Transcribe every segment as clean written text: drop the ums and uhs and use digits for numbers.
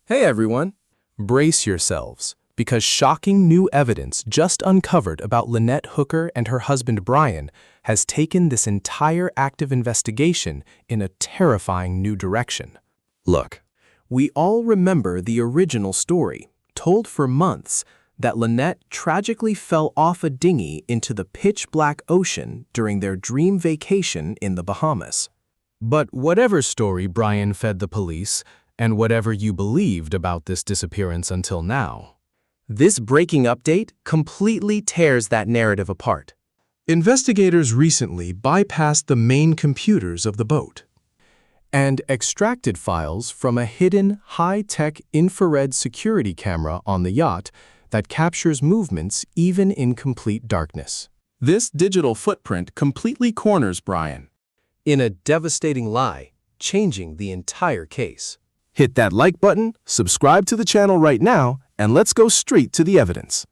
Hey everyone! Brace yourselves, because shocking new evidence just uncovered about Lynette Hooker and her husband Brian has taken this entire active investigation in a terrifying new direction. Look, we all remember the original story, told for months, that Lynette tragically fell off a dinghy into the pitch-black ocean during their dream vacation in the Bahamas. But whatever story Brian fed the police, and whatever you believed about this disappearance until now, this breaking update completely tears that narrative apart. Investigators recently bypassed the main computers of the boat and extracted files from a hidden high-tech infrared security camera on the yacht that captures movements even in complete darkness. This digital footprint completely corners Brian in a devastating lie, changing the entire case. Hit that like button, subscribe to the channel right now, and let's go straight to the evidence.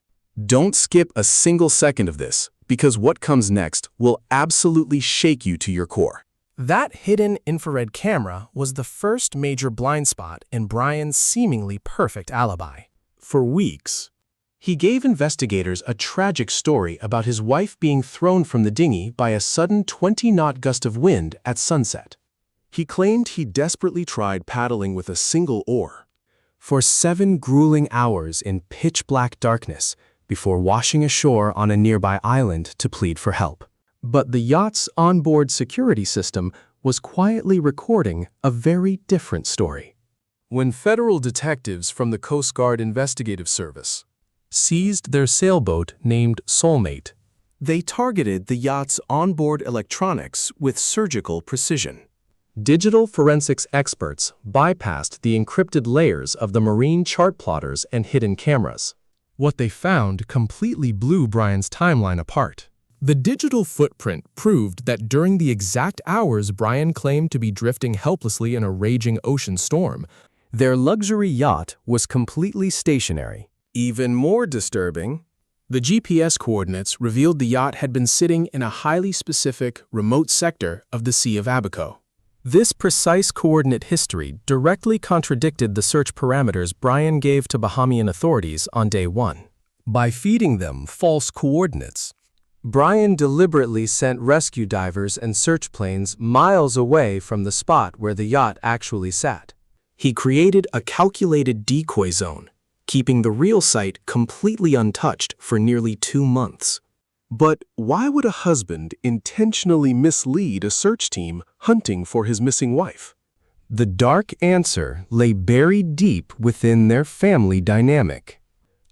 Don't skip a single second of this, because what comes next will absolutely shake you to your core. That hidden infrared camera was the first major blind spot in Brian's seemingly perfect alibi. For weeks, he gave investigators a tragic story about his wife being thrown from the dinghy by a sudden 20-knot gust of wind at sunset. He claimed he desperately tried paddling with a single oar for 7 grueling hours in pitch-black darkness before washing ashore on a nearby island to plead for help. But the yacht's onboard security system was quietly recording a very different story. When federal detectives from the Coast Guard Investigative Service seized their sailboat named Soulmate, they targeted the yacht's onboard electronics with surgical precision. Digital forensics experts bypassed the encrypted layers of the marine chart plotters and hidden cameras. What they found completely blew Brian's timeline apart. The digital footprint proved that during the exact hours Brian claimed to be drifting helplessly in a raging ocean storm, their luxury yacht was completely stationary. Even more disturbing, the GPS coordinates revealed the yacht had been sitting in a highly specific, remote sector of the Sea of Abaco. This precise coordinate history directly contradicted the search parameters Brian gave to Bahamian authorities on day 1. By feeding them false coordinates, Brian deliberately sent rescue divers and search planes miles away from the spot where the yacht actually sat. He created a calculated decoy zone, keeping the real site completely untouched for nearly 2 months. But why would a husband intentionally mislead a search team hunting for his missing wife? The dark answer lay buried deep within their family dynamic.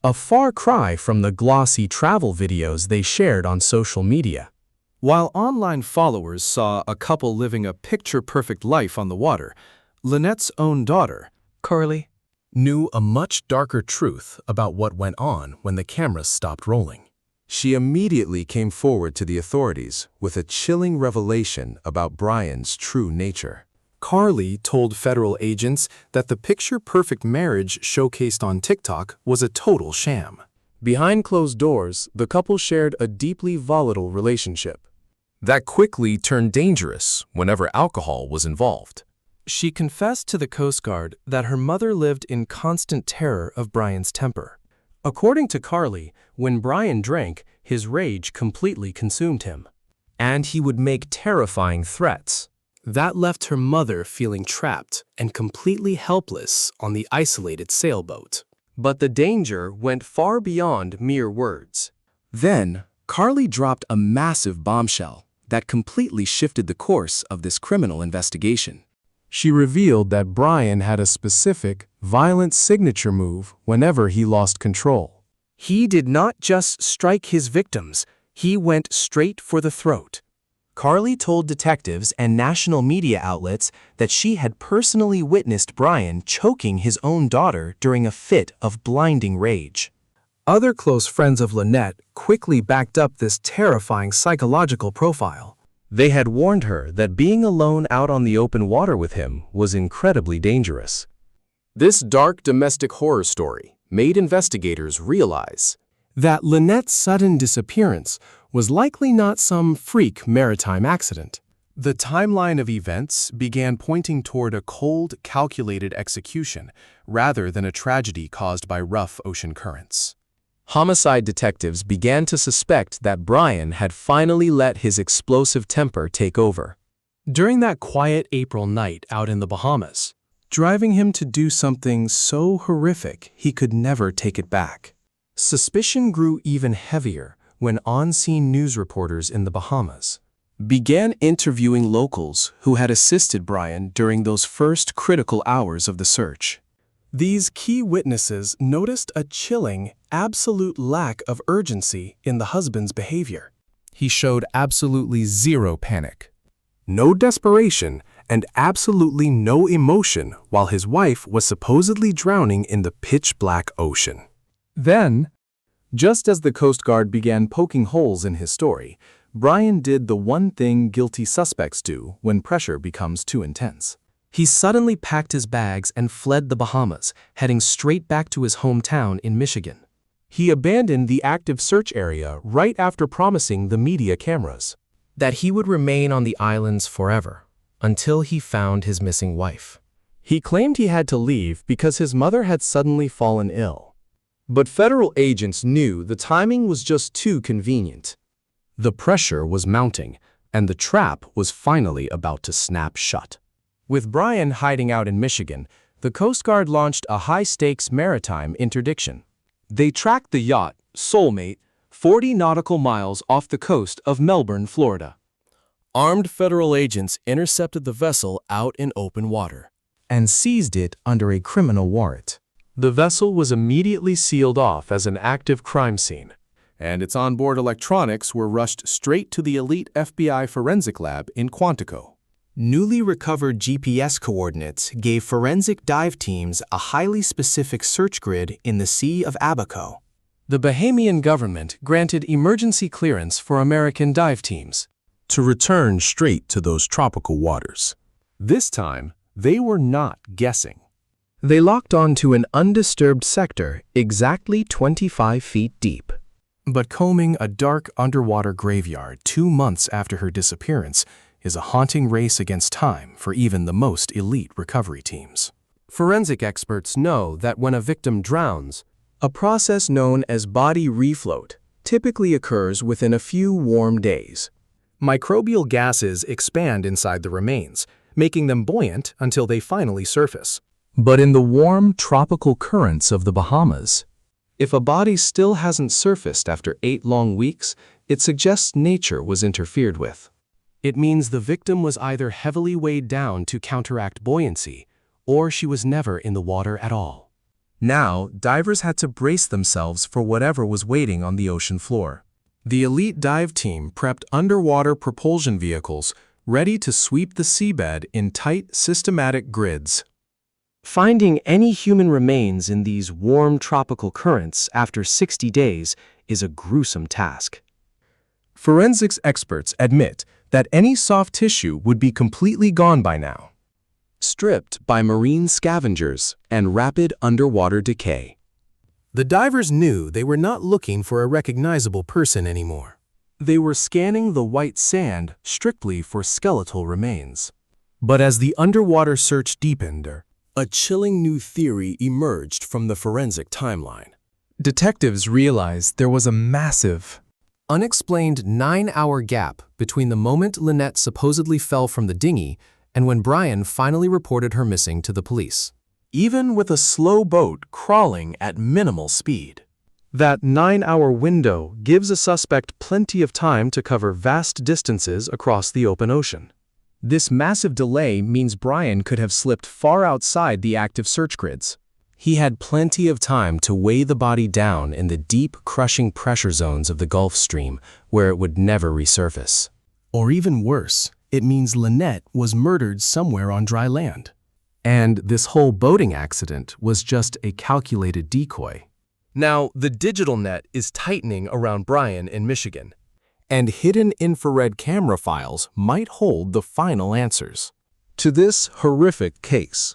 A far cry from the glossy travel videos they shared on social media. While online followers saw a couple living a picture-perfect life on the water, Lynette's own daughter, Carly, knew a much darker truth about what went on when the cameras stopped rolling. She immediately came forward to the authorities with a chilling revelation about Brian's true nature. Carly told federal agents that the picture-perfect marriage showcased on TikTok was a total sham. Behind closed doors, the couple shared a deeply volatile relationship that quickly turned dangerous whenever alcohol was involved. She confessed to the Coast Guard that her mother lived in constant terror of Brian's temper. According to Carly, when Brian drank, his rage completely consumed him, and he would make terrifying threats. That left her mother feeling trapped and completely helpless on the isolated sailboat. But the danger went far beyond mere words. Then, Carly dropped a massive bombshell that completely shifted the course of this criminal investigation. She revealed that Brian had a specific, violent signature move whenever he lost control. He did not just strike his victims, he went straight for the throat. Carly told detectives and national media outlets that she had personally witnessed Brian choking his own daughter during a fit of blinding rage. Other close friends of Lynette quickly backed up this terrifying psychological profile. They had warned her that being alone out on the open water with him was incredibly dangerous. This dark domestic horror story made investigators realize that Lynette's sudden disappearance was likely not some freak maritime accident, The timeline of events began pointing toward a cold, calculated execution rather than a tragedy caused by rough ocean currents. Homicide detectives began to suspect that Brian had finally let his explosive temper take over. During that quiet April night out in the Bahamas, driving him to do something so horrific he could never take it back. Suspicion grew even heavier when on-scene news reporters in the Bahamas began interviewing locals who had assisted Brian during those first critical hours of the search. These key witnesses noticed a chilling, absolute lack of urgency in the husband's behavior. He showed absolutely zero panic, no desperation, and absolutely no emotion while his wife was supposedly drowning in the pitch-black ocean. Then, just as the Coast Guard began poking holes in his story, Brian did the one thing guilty suspects do when pressure becomes too intense. He suddenly packed his bags and fled the Bahamas, heading straight back to his hometown in Michigan. He abandoned the active search area right after promising the media cameras that he would remain on the islands forever, until he found his missing wife. He claimed he had to leave because his mother had suddenly fallen ill. But federal agents knew the timing was just too convenient. The pressure was mounting, and the trap was finally about to snap shut. With Brian hiding out in Michigan, the Coast Guard launched a high-stakes maritime interdiction. They tracked the yacht, Soulmate, 40 nautical miles off the coast of Melbourne, Florida. Armed federal agents intercepted the vessel out in open water and seized it under a criminal warrant. The vessel was immediately sealed off as an active crime scene, and its onboard electronics were rushed straight to the elite FBI forensic lab in Quantico. Newly recovered GPS coordinates gave forensic dive teams a highly specific search grid in the Sea of Abaco. The Bahamian government granted emergency clearance for American dive teams to return straight to those tropical waters. This time, they were not guessing. They locked onto an undisturbed sector exactly 25 feet deep. But combing a dark underwater graveyard 2 months after her disappearance is a haunting race against time for even the most elite recovery teams. Forensic experts know that when a victim drowns, a process known as body refloat typically occurs within a few warm days. Microbial gases expand inside the remains, making them buoyant until they finally surface. But in the warm tropical currents of the Bahamas, if a body still hasn't surfaced after 8 long weeks, it suggests nature was interfered with. It means the victim was either heavily weighed down to counteract buoyancy, or she was never in the water at all. Now, divers had to brace themselves for whatever was waiting on the ocean floor. The elite dive team prepped underwater propulsion vehicles ready to sweep the seabed in tight, systematic grids. Finding any human remains in these warm tropical currents after 60 days is a gruesome task. Forensics experts admit that any soft tissue would be completely gone by now, stripped by marine scavengers and rapid underwater decay. The divers knew they were not looking for a recognizable person anymore. They were scanning the white sand strictly for skeletal remains. But as the underwater search deepened, a chilling new theory emerged from the forensic timeline. Detectives realized there was a massive, unexplained 9-hour gap between the moment Lynette supposedly fell from the dinghy and when Brian finally reported her missing to the police. Even with a slow boat crawling at minimal speed. That 9-hour window gives a suspect plenty of time to cover vast distances across the open ocean. This massive delay means Brian could have slipped far outside the active search grids. He had plenty of time to weigh the body down in the deep, crushing pressure zones of the Gulf Stream where it would never resurface. Or even worse, it means Lynette was murdered somewhere on dry land. And this whole boating accident was just a calculated decoy. Now, the digital net is tightening around Brian in Michigan, and hidden infrared camera files might hold the final answers to this horrific case.